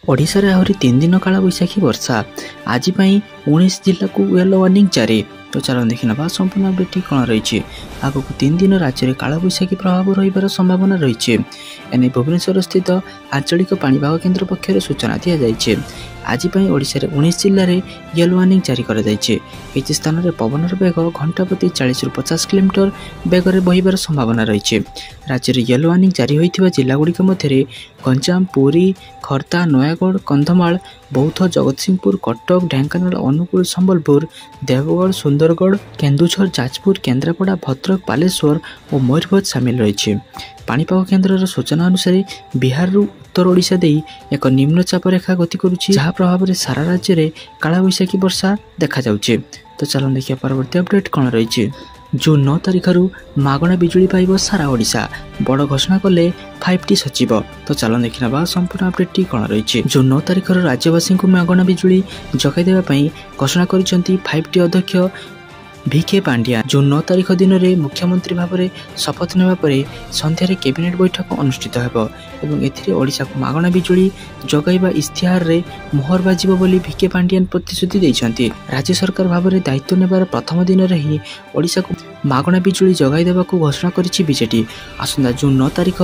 ओडिशा रे आहरी 3 दिन काला बैशाखी वर्षा आज 19 जिला को येलो वार्निंग जारी। तो चलो देखी ना संपूर्ण अपडेट कौन रही आग को 3 दिन राज्य में काला बैशाखी प्रभाव रही संभावना रही एने भुवनेश्वर स्थित आंचलिक पाणीपाग केन्द्र पक्षर सूचना दी जाए। आज ओडिशा रे 19 जिले में येलो वार्निंग जारी कर किसी स्थान में पवनर बेग घंटा प्रति 40 ରୁ 50 किलोमीटर बेगर बहिबार संभावना रही। राज्य में येलो वार्निंग जारी होता जिलागुड़िक मध्य गंजाम, पुरी, खर्दा, नयागढ़, कंधमाल, बौद्ध, जगतसिंहपुर, कटक, ढेंकानाल, अनुगुल, संबलपुर, देवगढ़, सुंदरगढ़, केन्दुझर, जाजपुर, केन्द्रापड़ा, भद्रक, बालेश्वर और मयूरभंज सामिल रही। पाणीपाग केन्द्र सूचना अनुसार बिहार उत्तर ओडिशा दे एक निम्नचाप रेखा गति करुच्ची जहाँ प्रभाव में सारा राज्य में काला बैशाखी वर्षा देखा जाउछि। तो चलो देखिए परवर्ती अपडेट कौन रही। जून 9 तारिख मागणा बिजुली पाइब सारा ओडिशा बड़ घोषणा कले 5T सचिव। तो चलो देखना संपूर्ण अपडेट कौन रही। जून 9 तारिख राज्यवासी को मागणा बिजुली जगाई देवाई घोषणा कर 5T अध्यक्ष VK पांड्या। जून 9 तारिख दिन में मुख्यमंत्री भाव में शपथ नेबा परे संध्यारे कैबिनेट बैठक अनुष्ठित होब एवं एथिरे ओडिशा को मागणा बिजुली जगाइबा इस्तिहार रे मोहर बाजिबो बोली VK पांड्यान प्रतिश्रुति दैछंती। राज्य सरकार भाव में दायित्व नेबार प्रथम दिन में ही ओडिशा को मागणा बिजुली जगाई देबाकू घोषणा करिछि बीजेडी। आसंता जून 9 तारिख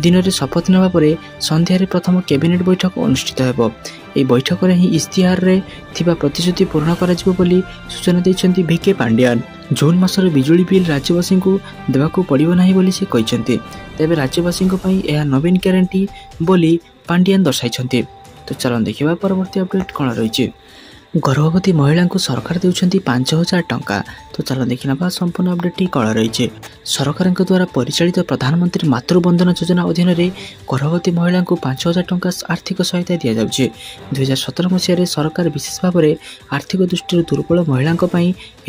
दिन में शपथ नेबा परे संध्यारे प्रथम कैबिनेट बैठक अनुष्ठित होब। ए बैठक में ही इस्तिहार रे थिबा प्रतिश्रुति पूर्ण कराजिबो बोली सूचना दैछंती VK पांड्यान। जून मासर बिजुली बिल राज्यवासी को देवाकू पड़िबो नाही बोली से कहिसंती। तेबे राज्यवासी को पई एहा नवीन ग्यारंटी बोली पांड्यान दर्शाइछंती। तो चलो देखिबा परवर्ती अपडेट कौन रही। गर्भवती महिला को सरकार देउछंती 5000 टंका। तो चलो देखना संपूर्ण अपडेट कौन रही। सरकार द्वारा परिचालित प्रधानमंत्री मातृबंधन योजना अधीन में गर्भवती महिला को 5000 टंका आर्थिक सहायता दि जाउछि। 2017 मसीह सरकार विशेष भाव में आर्थिक दृष्टि दुर्बल महिला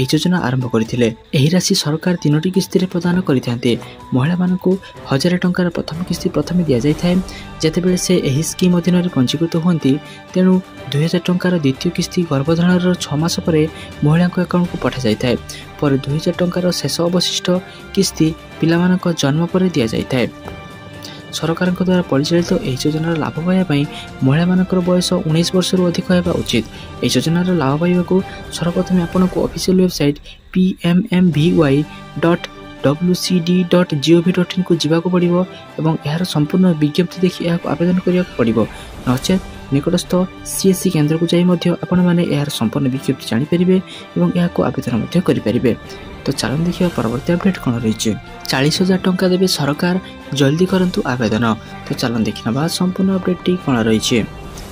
योजना आरंभ करथिले। एही राशि सरकार 3टी किस्ती रे प्रदान करिथान्ते। महिला मानकु 1000 टंकार प्रथम किस्ती प्रथम दि जाइथाय जेतेबेले से एही स्कीम अधीन में पंजीकृत होती। तेणु 2000 टंकार द्वितीय किस्ती गर्भधारण 6 मास पर महिला अकाउंट को पठा जाए। पर 2000 टंकार शेष अवशिष्ट किस्ती पिलामानक जन्म पर दि जाए। सरकार द्वारा परिचालित यह योजनार लाभ पाइबा महिला मानकर बयस 19 वर्ष अधिक होगा उचित। यह योजनार लाभ पाइबा सर्वप्रथम आपन को ऑफिशियल वेबसाइट pmmvy.wcd.gov.in को जीवाक पड़िबो एवं यार संपूर्ण विज्ञप्ति देखि याक आवेदन करियाक पड़िबो। नचेत निकटस्थ CSC केन्द्र को जाई मध्य आपण माने यार संपूर्ण विज्ञप्ति जानि परिबे एवं याक आवेदन मध्य करि परिबे। तो चलन देखिए परवर्ती अपडेट कौन रही। 40,000 टंका देवे सरकार जल्दी करंतु आवेदन। तो चलन देखना संपूर्ण अपडेट कौन रही।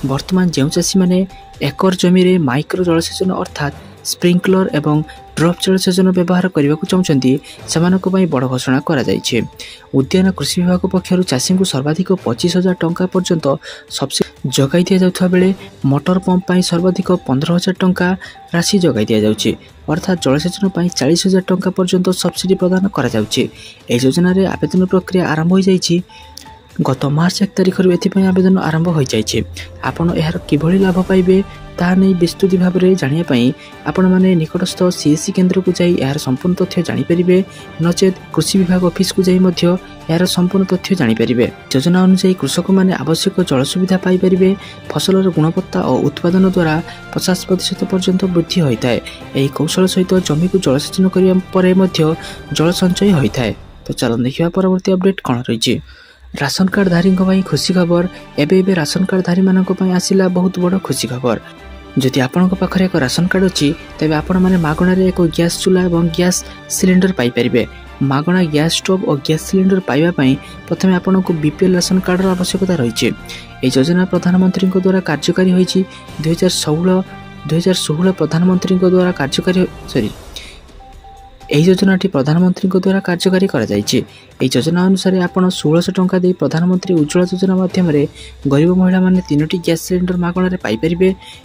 वर्तमान जो चाषी मैंने एकर जमी रे माइक्रो जलसेचन अर्थात स्प्रिंकलर एवं ड्रप जलसेचन व्यवहार करने को चाहते से बड़ घोषणा करा जाइछे। उद्यान कृषि विभाग पक्षर चाषी को सर्वाधिक 25,000 टंका पर्यंत सब्सिडी जगाई दि जाउथबा बेले मोटर पंप सर्वाधिक 15,000 टंका राशि जगाई दि जाउछि। अर्थात जलसेचन 40,000 टंका पर्यंत सब्सिडी प्रदान करा जाउछि। एही योजना रे आवेदन प्रक्रिया आरंभ हो जाइछि। गत मार्च 1 तारिख आवेदन आरंभ हो जाइए। आपड़ यार किभली लाभ पाइबे ताहा नहीं विस्तृत भाव में जानापी आपण मैंने निकटस्थ CSC केन्द्र को जाई यार संपूर्ण तथ्य जानीपारे। नचेत कृषि विभाग ऑफिस को जाई मध्य यार संपूर्ण तथ्य जानीपारे। योजना अनुसार कृषक मैंने आवश्यक जल सुविधा पाइपारे। फसलर गुणवत्ता और उत्पादन द्वारा 50% पर्यंत वृद्धि होता है। यही कौशल सहित जमी को जलसेचन करने जल संचय होता है। तो चलो देखिए परवर्ती अपडेट कौन रही। राशन कार्ड धारी खुशी खबर। एबे राशन कार्ड धारी मानक आसिला बहुत बड़ खुशी खबर। जदि आपण पाखरे एक राशन कार्ड अच्छी तेज आपण मैंने मागणार एक गैस चूल्हा और गैस सिलिंडर पाइपर। मागणा गैस स्टोव और गैस सिलिंडर पाइबापी प्रथम आपन को BPL राशन कार्डर आवश्यकता रही। योजना प्रधानमंत्री द्वारा कार्यकारी होइछि। 2016 प्रधानमंत्री द्वारा कार्यकारी यही योजनाटी प्रधानमंत्री द्वारा कार्यकारी करा जाइछि। एही योजना अनुसार आपण 1600 टंका दे प्रधानमंत्री उज्ज्वला योजना माध्यम गरीब महिला माने 3टी गैस सिलिंडर मागणार पाइपर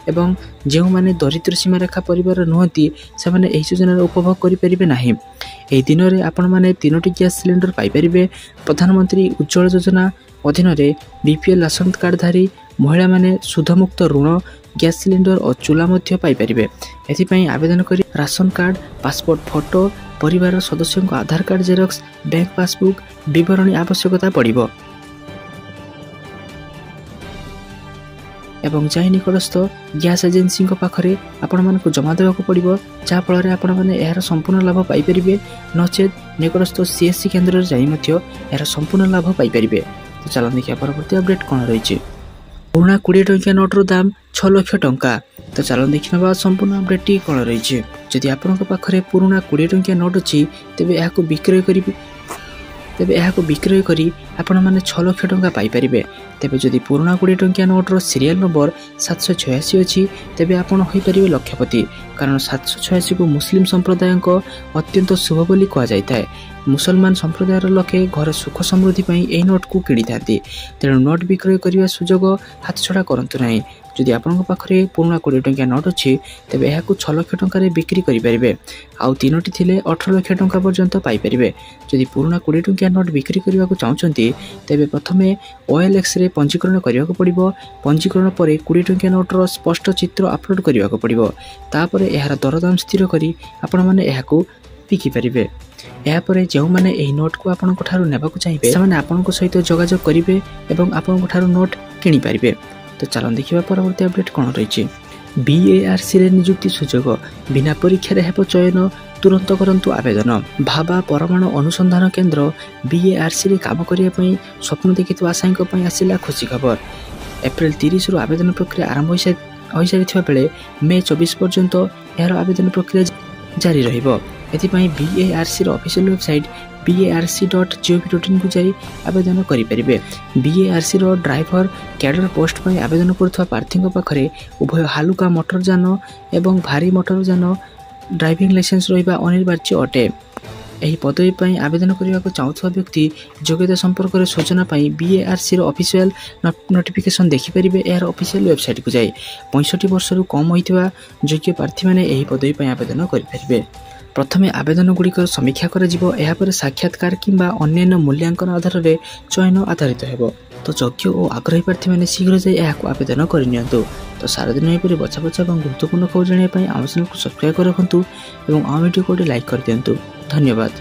एवं जो माने दरिद्र सीमा रेखा परिवार नुहति से माने एही योजना उपभोग करिपरिबे नाही। एही दिन में आपण माने 3टी गैस सिलिंडर पाइपर। प्रधानमंत्री उज्ज्वला योजना अधीन BPL राशन कार्डधारी महिला माने सुधमुक्त ऋण गैस सिलिंडर और चूल्हा मध्य पाइपर। एथिपाई आवेदन करी राशन कार्ड, पासपोर्ट फोटो, परिवार सदस्यों आधार कार्ड जेरक्स, बैंक पासबुक विवरणी आवश्यकता पड़िबो। ଏବଂ ଯାଇ ନିକଟସ୍ଥ ଗ୍ୟାସ୍ ଏଜେନ୍ସିଙ୍କ ପାଖରେ ଆପଣମାନଙ୍କୁ ଜମା ଦେବାକୁ ପଡ଼ିବ, ଯାହାଫଳରେ ଆପଣମାନେ ଏହାର ସମ୍ପୂର୍ଣ୍ଣ ଲାଭ ପାଇପାରିବେ। ନଚେତ୍ ନିକଟସ୍ଥ CSC କେନ୍ଦ୍ରରେ ଯାଇ ମଧ୍ୟ ଏହାର ସମ୍ପୂର୍ଣ୍ଣ ଲାଭ ପାଇପାରିବେ। ତ ଚାଲନ୍ତୁ ଦେଖିବା ପରବର୍ତ୍ତୀ ଅପଡେଟ୍ କ'ଣ ରହିଛି। ପୁରୁଣା 20 ଟଙ୍କିଆ ନୋଟ୍ର ଦାମ 6 ଲକ୍ଷ ଟଙ୍କା। ତ ଚାଲନ୍ତୁ ଦେଖିନେବା ସମ୍ପୂର୍ଣ୍ଣ ଅପଡେଟ୍ଟି କ'ଣ ରହିଛି। ଯଦି ଆପଣଙ୍କ ପାଖରେ ପୁରୁଣା 20 ଟଙ୍କିଆ ନୋଟ୍ ଅଛି ତେବେ ଏହାକୁ ବିକ୍ରୟ କରି ଆପଣମାନେ 6 ଲକ୍ଷ ଟଙ୍କା ପାଇପାରିବେ। ତେବେ ଯଦି ପୁରୁଣା 20 ଟଙ୍କିଆ ନୋଟ୍ର ସିରିଆଲ ନମ୍ବର 786 ଅଛି ତେବେ ଆପଣ ହୋଇପାରିବେ ଲକ୍ଷପତି, କାରଣ 786କୁ ମୁସଲିମ ସମ୍ପ୍ରଦାୟଙ୍କ ଅତ୍ୟନ୍ତ ଶୁଭ ବୋଲି କୁହାଯାଇଥାଏ। ମୁସଲମାନ ସମ୍ପ୍ରଦାୟର ଲୋକେ ଘରେ ସୁଖ ସମୃଦ୍ଧି ପାଇଁ ଏହି ନୋଟ୍କୁ କିଣିଥାନ୍ତି। ତେଣୁ ନୋଟ୍ ବିକ୍ରୟ କରିବା ସୁଯୋଗ ହାତଛଡ଼ା କରନ୍ତୁ ନାହିଁ। ଯଦି ଆପଣଙ୍କ ପାଖରେ ପୁରୁଣା 20 ଟଙ୍କିଆ ନୋଟ୍ ଅଛି ତେବେ ଏହାକୁ 6 ଲକ୍ଷ ଟଙ୍କାରେ ବିକ୍ରି କରିପାରିବେ। ଆଉ 3ଟି ଥିଲେ 18 ଲକ୍ଷ ଟଙ୍କା ପର୍ଯ୍ୟନ୍ତ ପାଇପାରିବେ। ଯଦି ପୁରୁଣା 20 ଟଙ୍କିଆ ନୋଟ୍ ବିକ୍ରି କରିବାକୁ ଚାହୁଁଛନ୍ତି ତେବେ ପ୍ରଥମେ OLXରେ ପଞ୍ଜୀକରଣ କରିବାକୁ ପଡ଼ିବ। ପଞ୍ଜୀକରଣ ପରେ 20 ଟଙ୍କିଆ ନୋଟ୍ର ସ୍ପଷ୍ଟ ଚିତ୍ର ଅପଲୋଡ଼ କରିବାକୁ ପଡ଼ିବ। ତାପରେ ଏହାର ଦରଦାମ ସ୍ଥିର କରି ଆପଣମାନେ ଏହାକୁ ବିକିପାରିବେ। ଏହାପରେ ଯେଉଁମାନେ ଏହି ନୋଟ୍କୁ ଆପଣଙ୍କ ଠାରୁ ନେବାକୁ ଚାହିଁବେ ସେମାନେ ଆପଣଙ୍କ ସହିତ ଯୋଗାଯୋଗ କରିବେ ଏବଂ ଆପଣଙ୍କ ଠାରୁ ନୋଟ୍ କିଣିପାରିବେ। ତ ଚାଲନ୍ତୁ ଦେଖିବା ପରବର୍ତ୍ତୀ ଅପଡେଟ୍ କ'ଣ ରହିଛି। BARCରେ ନିଯୁକ୍ତି ସୁଯୋଗ, ବିନା ପରୀକ୍ଷାରେ ହେବ ଚୟନ, ତୁରନ୍ତ କରନ୍ତୁ ଆବେଦନ। ଭାବା ପରମାଣୁ ଅନୁସନ୍ଧାନ କେନ୍ଦ୍ର BARCରେ କାମ କରିବା ପାଇଁ ସ୍ୱପ୍ନ ଦେଖିଥିବା ଆଶାୟୀଙ୍କ ପାଇଁ ଆସିଲା ଖୁସି ଖବର। ଏପ୍ରିଲ 30ରୁ ଆବେଦନ ପ୍ରକ୍ରିୟା ଆରମ୍ଭ ହୋଇସାରିଥିବା ବେଳେ ମେ 24 ପର୍ଯ୍ୟନ୍ତ ଏହାର ଆବେଦନ ପ୍ରକ୍ରିୟା ଜାରି ରହିବ। ଏଥିପାଇଁ BARCର ଅଫିସିଆଲ ୱେବସାଇଟ୍ barc.gov.in କୁ ଯାଇ ଆବେଦନ କରିପାରିବେ। BARCର ଡ୍ରାଇଭର କ୍ୟାଡର ପୋଷ୍ଟ ପାଇଁ ଆବେଦନ କରୁଥିବା ପ୍ରାର୍ଥୀଙ୍କ ପାଖରେ ଉଭୟ ହାଲୁକା ମୋଟର ଯାନ ଏବଂ ଭାରୀ ମୋଟର ଯାନ ଡ୍ରାଇଭିଂ ଲାଇସେନ୍ସ ରହିବା ଅନିବାର୍ଯ୍ୟ ଅଟେ। ଏହି ପଦବୀ ପାଇଁ ଆବେଦନ କରିବାକୁ ଚାହୁଁଥିବା ବ୍ୟକ୍ତି ଯୋଗ୍ୟତା ସମ୍ପର୍କରେ ସୂଚନା ପାଇଁ BARCର ଅଫିସିଆଲ ନୋଟିଫିକେସନ ଦେଖିପାରିବେ ଏହାର ଅଫିସିଆଲ ୱେବସାଇଟକୁ ଯାଇ। 65 ବର୍ଷରୁ କମ୍ ହୋଇଥିବା ଯୋଗ୍ୟ ପ୍ରାର୍ଥୀମାନେ ଏହି ପଦବୀ ପାଇଁ ଆବେଦନ କରିପାରିବେ। ପ୍ରଥମେ ଆବେଦନଗୁଡ଼ିକର ସମୀକ୍ଷା କରାଯିବ, ଏହାପରେ ସାକ୍ଷାତକାର କିମ୍ବା ଅନ୍ୟାନ୍ୟ ମୂଲ୍ୟାଙ୍କନ ଆଧାରରେ ଚୟନ ଆଧାରିତ ହେବ। ତ ଯୋଗ୍ୟ ଓ ଆଗ୍ରହୀ ପ୍ରାର୍ଥୀମାନେ ଶୀଘ୍ର ଯାଇ ଏହାକୁ ଆବେଦନ କରିନିଅନ୍ତୁ। ତ ସାରାଦିନ ଏହିପରି ବଛା ଏବଂ ଗୁରୁତ୍ୱପୂର୍ଣ୍ଣ ଖବର ଜାଣିବା ପାଇଁ ଆମ ଚ୍ୟାନେଲକୁ ସବସ୍କ୍ରାଇବ୍ କରି ରଖନ୍ତୁ ଏବଂ ଆମ ଭିଡ଼ିଓକୁ ଗୋଟେ ଲାଇକ୍ କରିଦିଅନ୍ତୁ। ଧନ୍ୟବାଦ।